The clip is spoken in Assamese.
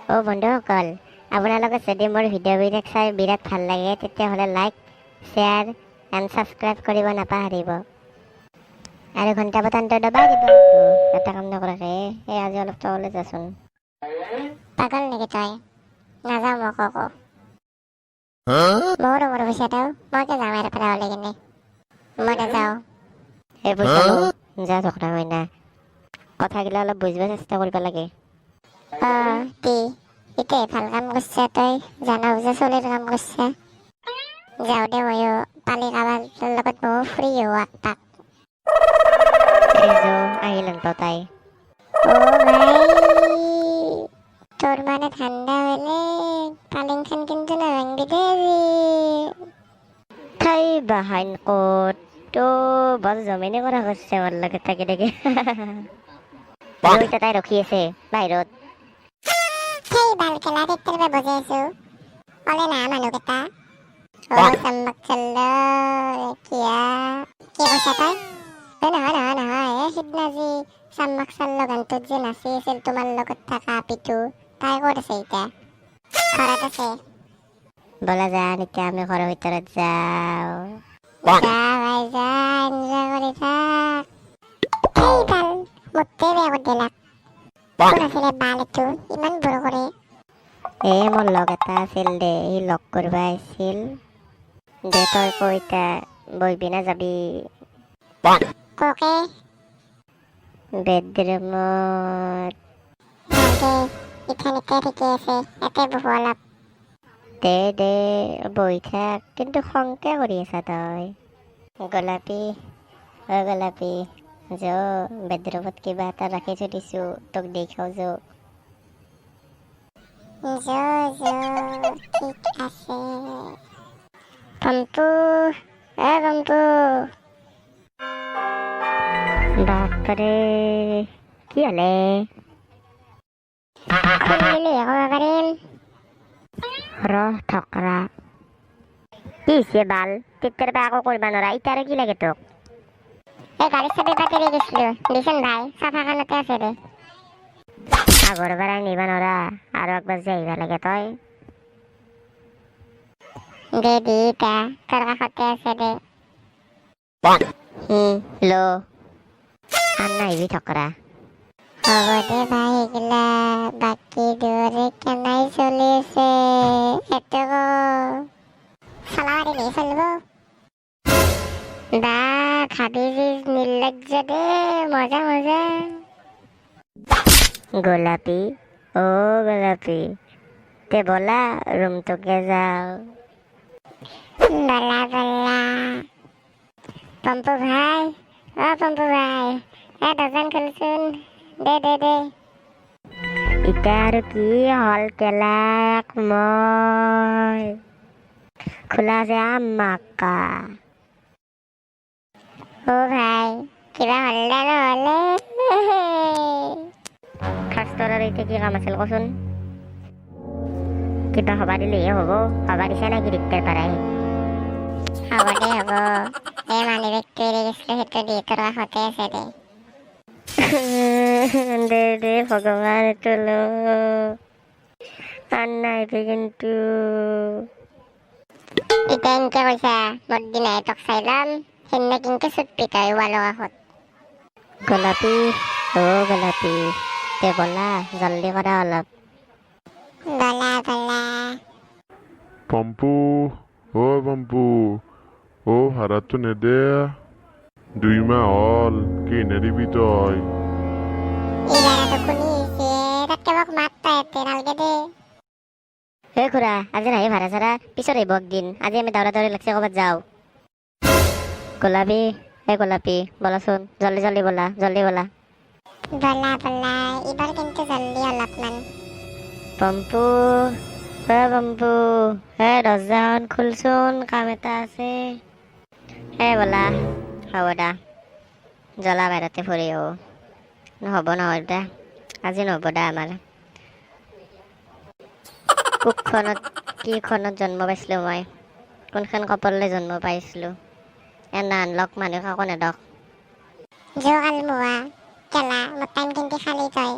বন্ধুসকল, আপোনালোকে যদি মোৰ ভিডিঅ'বিলাক চাই বিৰাট ভাল লাগে তেতিয়াহ'লে লাইক, শ্বেয়াৰ এণ্ড ছাবস্ক্ৰাইব কৰিব নাপাহৰিব আৰু ঘণ্টা বটনটো দবাই দিব। এটা কাম নকৰাকে আজি অলপ তললৈ যাচোন। পাগল নেকি তই? নাযাওঁ মই ককো মোৰো পইচাটো মইকে যাম ইয়াৰ পৰা ওলাই কিনে মই নাযাওঁ। সেই পইচা যা ঝগড়া হয় না, কথাগিলা অলপ বুজিব চেষ্টা কৰিব লাগে। এতিয়া ভাল কাম কৰিছা তই, জানা বুজা চলিৰ কাম কৰিছা। যাওঁ দে ময়ো পালি কাবাৰ লগত ময়ো ফ্ৰী হোৱা তাক আহিলেন তো তাই। ভাই তোর মানে ঠান্ডা হলে পালিং খান কিন্তু না ভাঙবি দে তাই বাহাইন কোট তো বস জমিনে করা করছে আমার লগে থাকি দেখে তাই রখি আছে বাহিৰত। সেই বাল খেলা দেখতে বজে আছো অলে না মানুহকেইটা চম্মক চল্ল কিয়া কি কৈছা তই? নহয় সিদিনা যি চম্মক চল্ল গানটোত যে নাচি আছিল তোমাৰ লগত থকা পিটু, তাই ক'ত আছে এতিয়া? ঘৰত আছে। বলা যান এতিয়া আমি ঘৰৰ ভিতৰত যাওঁ। যা ভাই যা, এনজয় কৰি থাক। এই বাল মোতে বেয়া কৰি দিলাক। কোন আছিলে বাল এইটো ইমান বড় কৰে? মোৰ লগ এটা আছিল দে, সি লগ কৰিব আহিছিল দে। তই কইতা বহিবি না যাবি? ককে বেডৰুমত ইথানিতে ঠিকে আছে, ইয়াতে বহু অলপ। দে বহি থাক, কিন্তু খংকে কৰি আছা তই। গোলাপী গোলাপী বেডৰুমত কিবা এটা ৰাখি থৈ দিছো, তোক দেখাও ঠিক আছে। পম্পু পম্পু, বাপৰে কি হলে? খুলিলে ক'ব পাৰিম। ঠকৰা কি হৈছে বাল? তেতিয়াৰ পৰা আকৌ কৰিবা নোৱাৰা, এতিয়া আৰু কি লাগে তোক? এই গাড়ীৰ চাবি পাতি দি গৈছিলো, দিচোন ভাই, চাফা খানতে আছে দে। আগৰ পৰাই নিবা নোৱাৰা আৰু একবাৰ যে আহিবা লাগে তই। দে দি তা তোৰ কাষতে আছে দে। ল নাহিবি ঠকৰা। হ'ব দে ভাই, এইগিলা বাকী দৰে কেনাই চলি আছে সেইটো চালাবাৰী নেই চলিব। দা খাবি নির্লজ্জ দে, মজা মজা। গোলাপী গোলাপী তে বলা রুমটোকে যাও। বলা পম্পু ভাই পম্পু ভাই, দোকান খুলছোন দে। ইটা আৰু কি হল কেলাক মই খোলা যে আমাকা। ভাই কিবা হল দে নহলে? ফাৰ্ষ্টৰ আৰু এতিয়া কি কাম আছিল কচোন? কিবা হবা দিলেহে হব, হবা দিছে নেকি দিগদাৰ পাৰাই? হ'ব দে হ'ব, এই মানি বেগটো এৰি গৈছিলো সেইটো দি তোৰ কাষতে আছে দে। দে ভগৱান এইটো ল নাইবি কিন্তু। এতিয়া এনেকে কৈছা মোৰ দিনাই তোক চাই ল'ম, সেনে কিন্তু চুটপি তই ৱালৰ কাষত। গোলাপী গোলাপী তে বলা জলদি কৰা অলপ। বলা পম্পু পম্পু ভাড়াটো নেদে? 2 মাহ হল, কি নেদিবি তই? এই ভাড়াটো কোনি হৈছে তাতকে মোক মাত তাই নালগে দে। খুড়া আজি নাহি ভাড়া চাড়া, পিছত আহিব একদিন। আজি আমি দৌৰা লাগছে ক'ৰবাত যাওঁ। গোলাপী গোলাপী বলাচোন, জলদি বলা বলা এইবাৰ কিন্তু জলদি অলপমান। পম্পু পম্পু দৰ্জাখন খুলচোন, কাম এটা আছে। বলা হ'ব দা, জ্বলা বাহিৰতে ফুৰি নহ'ব নহয় দা, আজি নহ'ব দা আমাৰ। কোনখনত কিখনত জন্ম পাইছিলোঁ মই, কোনখন কপাললৈ জন্ম পাইছিলোঁ? এনা আনলক মানুহ কাকো নেদক। জোকাল মোৱা কেলা মোৰ টাইম কিন্তু খালি তই।